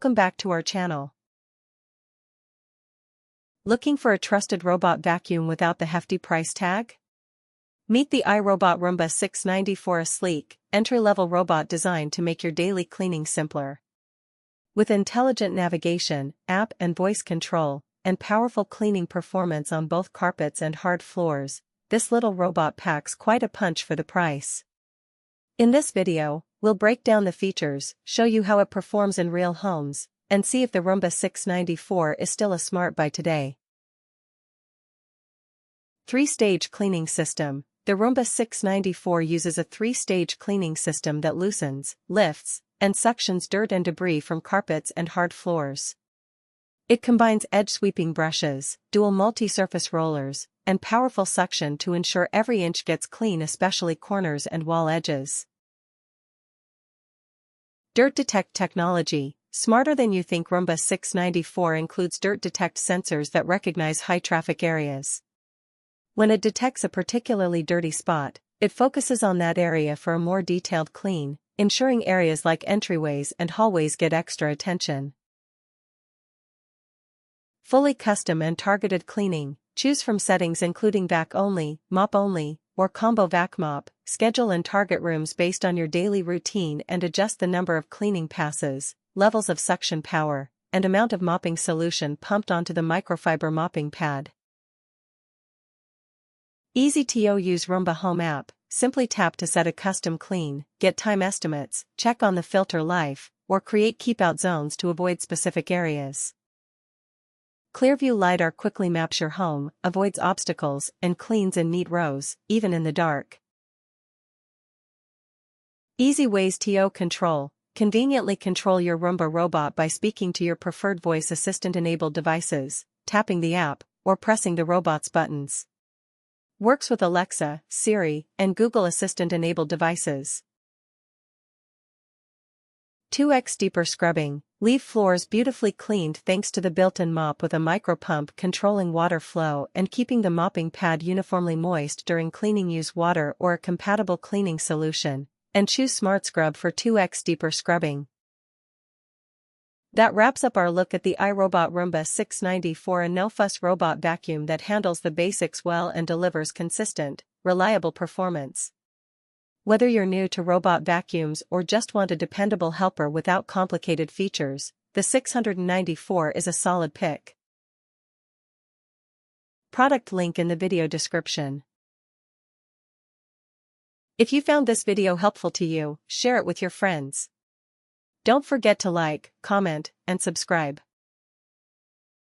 Welcome back to our channel. Looking for a trusted robot vacuum without the hefty price tag? Meet the iRobot Roomba 694, a sleek, entry-level robot designed to make your daily cleaning simpler. With intelligent navigation, app and voice control, and powerful cleaning performance on both carpets and hard floors, this little robot packs quite a punch for the price. In this video, we'll break down the features, show you how it performs in real homes, and see if the Roomba 694 is still a smart buy today. 3-stage cleaning system. The Roomba 694 uses a 3-stage cleaning system that loosens, lifts, and suctions dirt and debris from carpets and hard floors. It combines edge-sweeping brushes, dual multi-surface rollers, and powerful suction to ensure every inch gets clean, especially corners and wall edges. Dirt Detect technology. Smarter than you think, Roomba 694 includes Dirt Detect sensors that recognize high-traffic areas. When it detects a particularly dirty spot, it focuses on that area for a more detailed clean, ensuring areas like entryways and hallways get extra attention. Fully custom and targeted cleaning. Choose from settings including vac only, mop only, or combo vac-mop. Schedule and target rooms based on your daily routine and adjust the number of cleaning passes, levels of suction power, and amount of mopping solution pumped onto the microfiber mopping pad. Easy to use Roomba Home app. Simply tap to set a custom clean, get time estimates, check on the filter life, or create keep-out zones to avoid specific areas. Clearview LiDAR quickly maps your home, avoids obstacles, and cleans in neat rows, even in the dark. Easy ways to control. Conveniently control your Roomba robot by speaking to your preferred voice assistant-enabled devices, tapping the app, or pressing the robot's buttons. Works with Alexa, Siri, and Google Assistant-enabled devices. 2x deeper scrubbing. Leave floors beautifully cleaned thanks to the built-in mop with a micro pump controlling water flow and keeping the mopping pad uniformly moist during cleaning. Use water or a compatible cleaning solution, and choose Smart Scrub for 2x deeper scrubbing. That wraps up our look at the iRobot Roomba 694, a no-fuss robot vacuum that handles the basics well and delivers consistent, reliable performance. Whether you're new to robot vacuums or just want a dependable helper without complicated features, the 694 is a solid pick. Product link in the video description. If you found this video helpful to you, share it with your friends. Don't forget to like, comment, and subscribe.